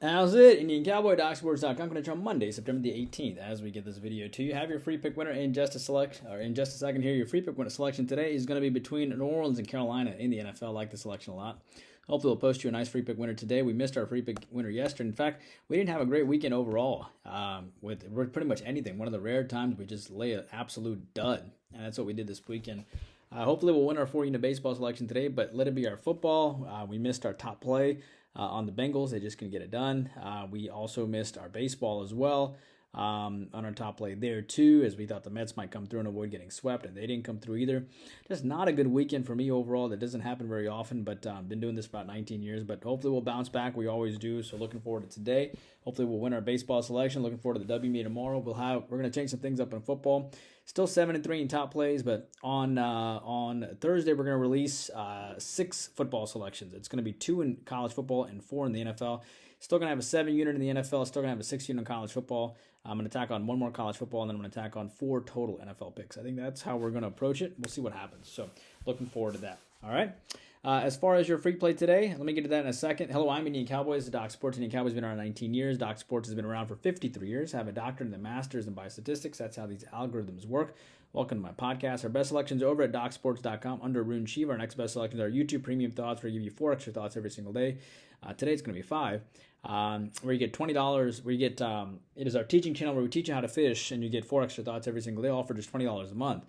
How's it? Indian Cowboy, DocSports.com, coming on Monday, September the 18th. As we get this video to you, have your free pick winner in just a second here. Your free pick winner selection today is going to be between New Orleans and Carolina in the NFL. I like the selection a lot. Hopefully, we'll post you a nice free pick winner today. We missed our free pick winner yesterday. In fact, we didn't have a great weekend overall with pretty much anything. One of the rare times we just lay an absolute dud, and that's what we did this weekend. Hopefully, we'll win our 4-unit baseball selection today, but let it be our football. We missed our top play on the Bengals. They just couldn't get it done. We also missed our baseball as well on our top play there too, as we thought the Mets might come through and avoid getting swept, and they didn't come through either. Just not a good weekend for me overall. That doesn't happen very often, but I've been doing this for about 19 years, but hopefully we'll bounce back. We always do, so looking forward to today. Hopefully we'll win our baseball selection. Looking forward to the WNBA tomorrow. We're going to change some things up in football. Still 7-3 in top plays, but on Thursday we're going to release 6 football selections. It's going to be 2 in college football and 4 in the NFL. Still going to have a 7-unit in the NFL. Still going to have a 6-unit in college football. I'm going to tack on 1 more college football, and then I'm going to tack on 4 total NFL picks. I think that's how we're going to approach it. We'll see what happens. So looking forward to that. All right. As far as your free play today, let me get to that in a second. Hello, I'm Indian Cowboys. The Doc Sports Indian Cowboys has been around 19 years. Doc Sports has been around for 53 years. I have a doctorate and a master's in biostatistics. That's how these algorithms work. Welcome to my podcast. Our best selections over at docsports.com under Arun Shiva. Our next best selections are YouTube Premium Thoughts, where we give you 4 extra thoughts every single day. Today it's going to be 5. Where you get $20, where you get, it is our teaching channel where we teach you how to fish, and you get 4 extra thoughts every single day, all for just $20 a month.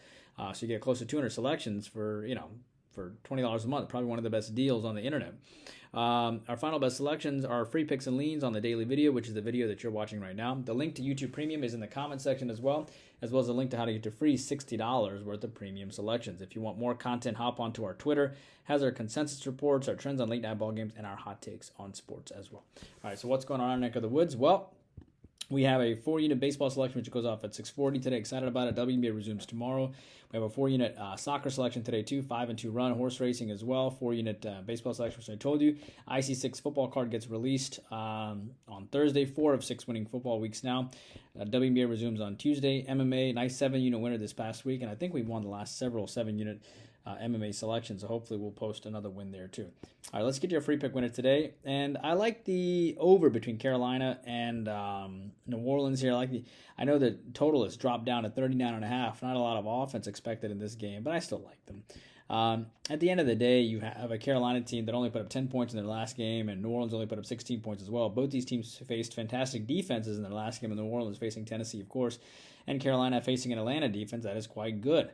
So you get close to 200 selections for $20 a month. Probably one of the best deals on the internet. Our final best selections are free picks and leans on the daily video, which is the video that you're watching right now. The link to YouTube Premium is in the comment section as well as a link to how to get your free $60 worth of premium selections. If you want more content, hop onto our Twitter. Has our consensus reports, our trends on late night ball games, and our hot takes on sports as well. All right, so what's going on in our neck of the woods? Well, we have a 4-unit baseball selection, which goes off at 6:40 today. Excited about it. WNBA resumes tomorrow. We have a 4-unit soccer selection today, too. 5-2 run, horse racing as well. 4-unit baseball selection, which I told you. IC6 football card gets released on Thursday. 4 of 6 winning football weeks now. WNBA resumes on Tuesday. MMA, nice 7-unit winner this past week, and I think we've won the last several 7-unit MMA selections, so hopefully we'll post another win there too. All right, let's get to your free pick winner today. And I like the over between Carolina and New Orleans here. I know the total has dropped down to 39.5. Not a lot of offense expected in this game, but I still like them. At the end of the day, you have a Carolina team that only put up 10 points in their last game, and New Orleans only put up 16 points as well. Both these teams faced fantastic defenses in their last game, and New Orleans facing Tennessee, of course, and Carolina facing an Atlanta defense that is quite good.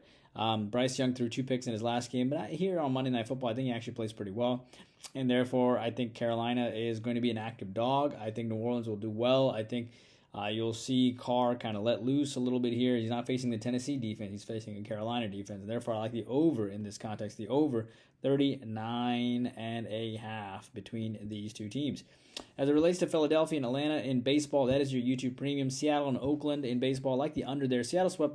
Bryce Young threw 2 picks in his last game, but here on Monday Night Football, I think he actually plays pretty well, and therefore I think Carolina is going to be an active dog. I think New Orleans will do well. I think you'll see Carr kind of let loose a little bit here. He's not facing the Tennessee defense. He's facing a Carolina defense, and therefore I like the over in this context, the over 39.5 between these two teams. As it relates to Philadelphia and Atlanta in baseball, that is your YouTube Premium. Seattle and Oakland in baseball, I like the under there. Seattle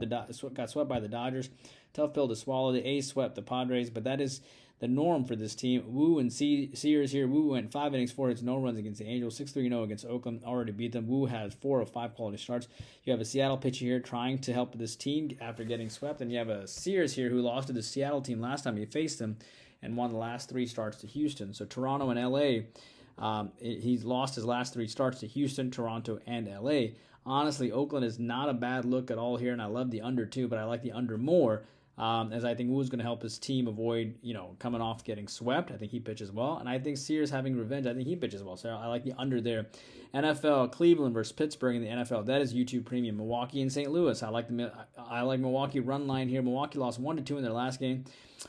got swept by the Dodgers. Tough pill to swallow. The A's swept the Padres, but that is the norm for this team. Wu and Sears here. Wu went 5 innings, 4 hits, no runs against the Angels. 6-3-0 against Oakland. Already beat them. Wu has 4 of 5 quality starts. You have a Seattle pitcher here trying to help this team after getting swept, and you have a Sears here who lost to the Seattle team last time he faced them and won the last 3 starts to Houston. So Toronto and L.A., he's lost his last 3 starts to Houston, Toronto, and L.A. Honestly, Oakland is not a bad look at all here, and I love the under too, but I like the under more. As I think Wu's going to help his team avoid, coming off getting swept. I think he pitches well. And I think Sears having revenge. I think he pitches well. So I like the under there. NFL, Cleveland versus Pittsburgh in the NFL. That is YouTube Premium. Milwaukee and St. Louis. I like Milwaukee run line here. Milwaukee lost 1-2 in their last game.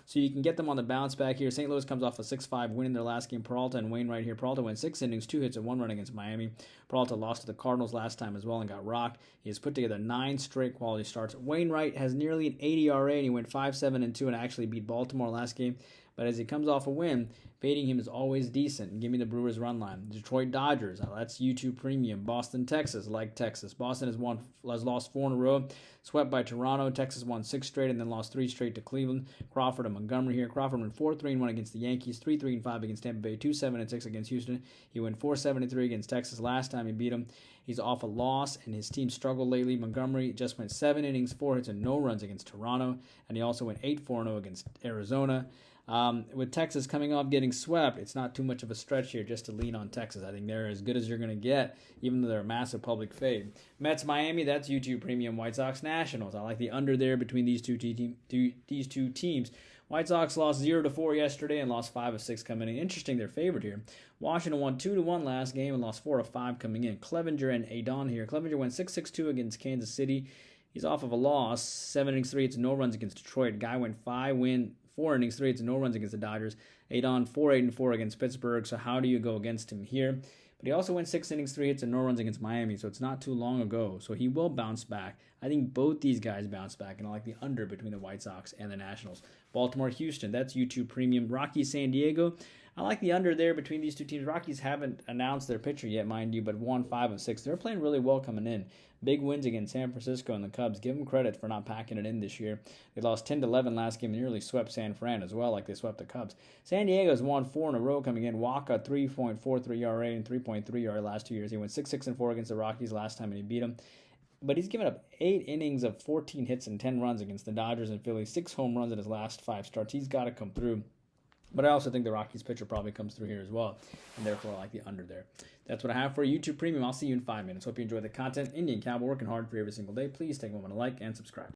So you can get them on the bounce back here. St. Louis comes off a 6-5 win in their last game. Peralta and Wainwright here. Peralta went 6 innings, 2 hits, and 1 run against Miami. Peralta lost to the Cardinals last time as well and got rocked. He has put together 9 straight quality starts. Wainwright has nearly an 80 ERA, and he went 5-7-2 and actually beat Baltimore last game. But as he comes off a win, fading him is always decent. Give me the Brewers run line. Detroit Dodgers, that's YouTube Premium. Boston, Texas, like Texas. Boston has lost 4 in a row, swept by Toronto. Texas won 6 straight and then lost 3 straight to Cleveland. Crawford and Montgomery here. Crawford went 4-3-1 against the Yankees, 3-3-5 against Tampa Bay, 2-7-6 against Houston. He went 4-7-3 against Texas last time he beat him. He's off a loss, and his team struggled lately. Montgomery just went 7 innings, 4 hits, and no runs against Toronto, and he also went 8-4-0 against Arizona. With Texas coming off getting swept, it's not too much of a stretch here just to lean on Texas. I think they're as good as you're going to get, even though they're a massive public fade. Mets, Miami, that's YouTube Premium. White Sox, Nationals. I like the under there between these two teams. White Sox lost 0-4 yesterday and lost 5 of 6 coming in. Interesting, they're favored here. Washington won 2-1 last game and lost 4 of 5 coming in. Clevenger and Adon here. Clevenger went 6-2 against Kansas City. He's off of a loss, 7 innings, 3 hits, no runs against Detroit. Guy went 4 innings, 3 hits, no runs against the Dodgers. Adon 4-8-4 against Pittsburgh. So how do you go against him here? But he also went 6 innings, 3 hits, and no runs against Miami, so it's not too long ago. So he will bounce back. I think both these guys bounce back, and I like the under between the White Sox and the Nationals. Baltimore, Houston, that's YouTube Premium. Rockies, San Diego, I like the under there between these two teams. Rockies haven't announced their pitcher yet, mind you, but won 5 of 6. They're playing really well coming in. Big wins against San Francisco and the Cubs. Give them credit for not packing it in this year. They lost 10-11 last game and nearly swept San Fran as well, like they swept the Cubs. San Diego's won 4 in a row coming in. Waka, 3.43 ERA and 3.3 ERA last 2 years. He went 6-6-4 against the Rockies last time and he beat them. But he's given up 8 innings of 14 hits and 10 runs against the Dodgers and Phillies. 6 home runs in his last 5 starts. He's got to come through. But I also think the Rockies pitcher probably comes through here as well. And therefore, I like the under there. That's what I have for YouTube Premium. I'll see you in 5 minutes. Hope you enjoy the content. Indian Cowboy working hard for you every single day. Please take a moment to like and subscribe.